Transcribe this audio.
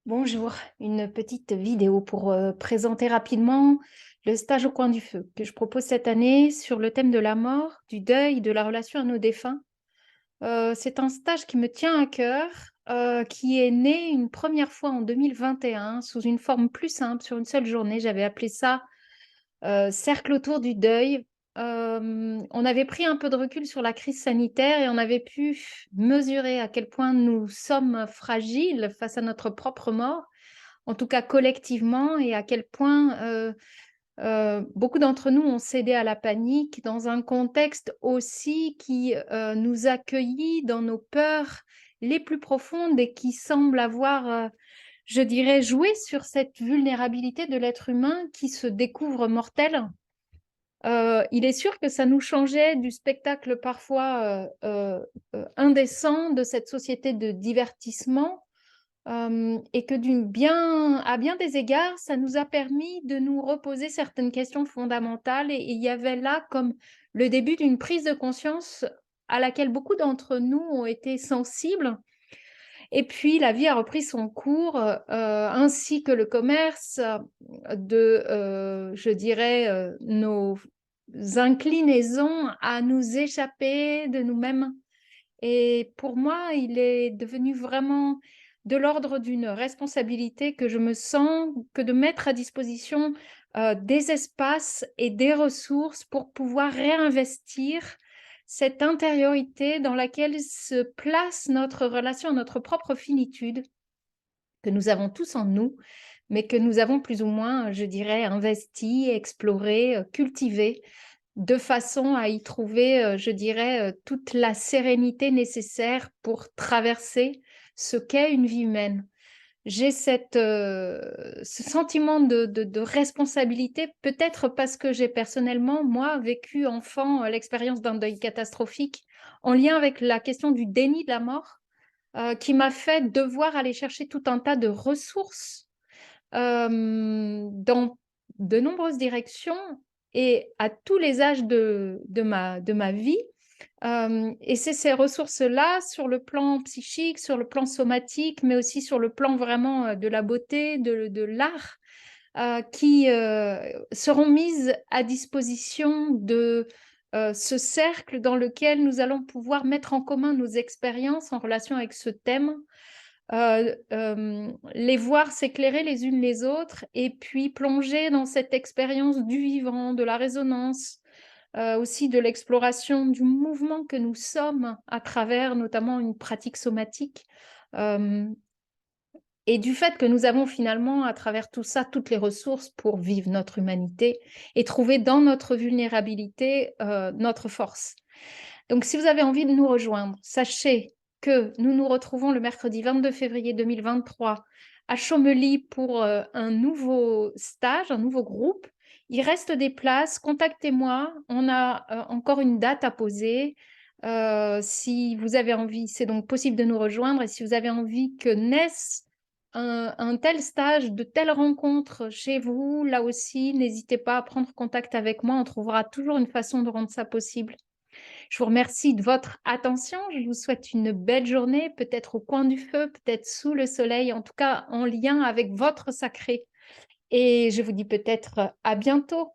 Bonjour, une petite vidéo pour présenter rapidement le stage au coin du feu que je propose cette année sur le thème de la mort, du deuil, de la relation à nos défunts. C'est un stage qui me tient à cœur, qui est né une première fois en 2021 sous une forme plus simple, sur une seule journée. J'avais appelé ça cercle autour du deuil. On avait pris un peu de recul sur la crise sanitaire et on avait pu mesurer à quel point nous sommes fragiles face à notre propre mort, en tout cas collectivement, et à quel point beaucoup d'entre nous ont cédé à la panique dans un contexte aussi qui nous accueillit dans nos peurs les plus profondes et qui semble avoir, je dirais, joué sur cette vulnérabilité de l'être humain qui se découvre mortel. Il est sûr que ça nous changeait du spectacle parfois indécent de cette société de divertissement, et que à bien des égards, ça nous a permis de nous reposer certaines questions fondamentales. Et il y avait là comme le début d'une prise de conscience à laquelle beaucoup d'entre nous ont été sensibles. Et puis, la vie a repris son cours, ainsi que le commerce je dirais, nos inclinaisons à nous échapper de nous-mêmes. Et pour moi, il est devenu vraiment de l'ordre d'une responsabilité que je me sens que de mettre à disposition des espaces et des ressources pour pouvoir réinvestir cette intériorité dans laquelle se place notre relation à notre propre finitude, que nous avons tous en nous, mais que nous avons plus ou moins, je dirais, investi, exploré, cultivé, de façon à y trouver, je dirais, toute la sérénité nécessaire pour traverser ce qu'est une vie humaine. J'ai ce sentiment de responsabilité, peut-être parce que j'ai personnellement, moi, vécu enfant l'expérience d'un deuil catastrophique en lien avec la question du déni de la mort, qui m'a fait devoir aller chercher tout un tas de ressources dans de nombreuses directions et à tous les âges de ma vie. Et c'est ces ressources-là, sur le plan psychique, sur le plan somatique, mais aussi sur le plan vraiment de la beauté, de l'art, qui seront mises à disposition de ce cercle dans lequel nous allons pouvoir mettre en commun nos expériences en relation avec ce thème, les voir s'éclairer les unes les autres et puis plonger dans cette expérience du vivant, de la résonance, aussi de l'exploration du mouvement que nous sommes à travers notamment une pratique somatique, euh, et du fait que nous avons finalement à travers tout ça toutes les ressources pour vivre notre humanité et trouver dans notre vulnérabilité notre force. Donc, si vous avez envie de nous rejoindre, sachez que nous nous retrouvons le mercredi 22 février 2023 à Chaumely pour un nouveau stage, un nouveau groupe. Il reste des places, contactez-moi. On a encore une date à poser. Si vous avez envie, c'est donc possible de nous rejoindre. Et si vous avez envie que naisse un tel stage, de telles rencontres chez vous, là aussi, n'hésitez pas à prendre contact avec moi. On trouvera toujours une façon de rendre ça possible. Je vous remercie de votre attention. Je vous souhaite une belle journée, peut-être au coin du feu, peut-être sous le soleil, en tout cas en lien avec votre sacré. Et je vous dis peut-être à bientôt.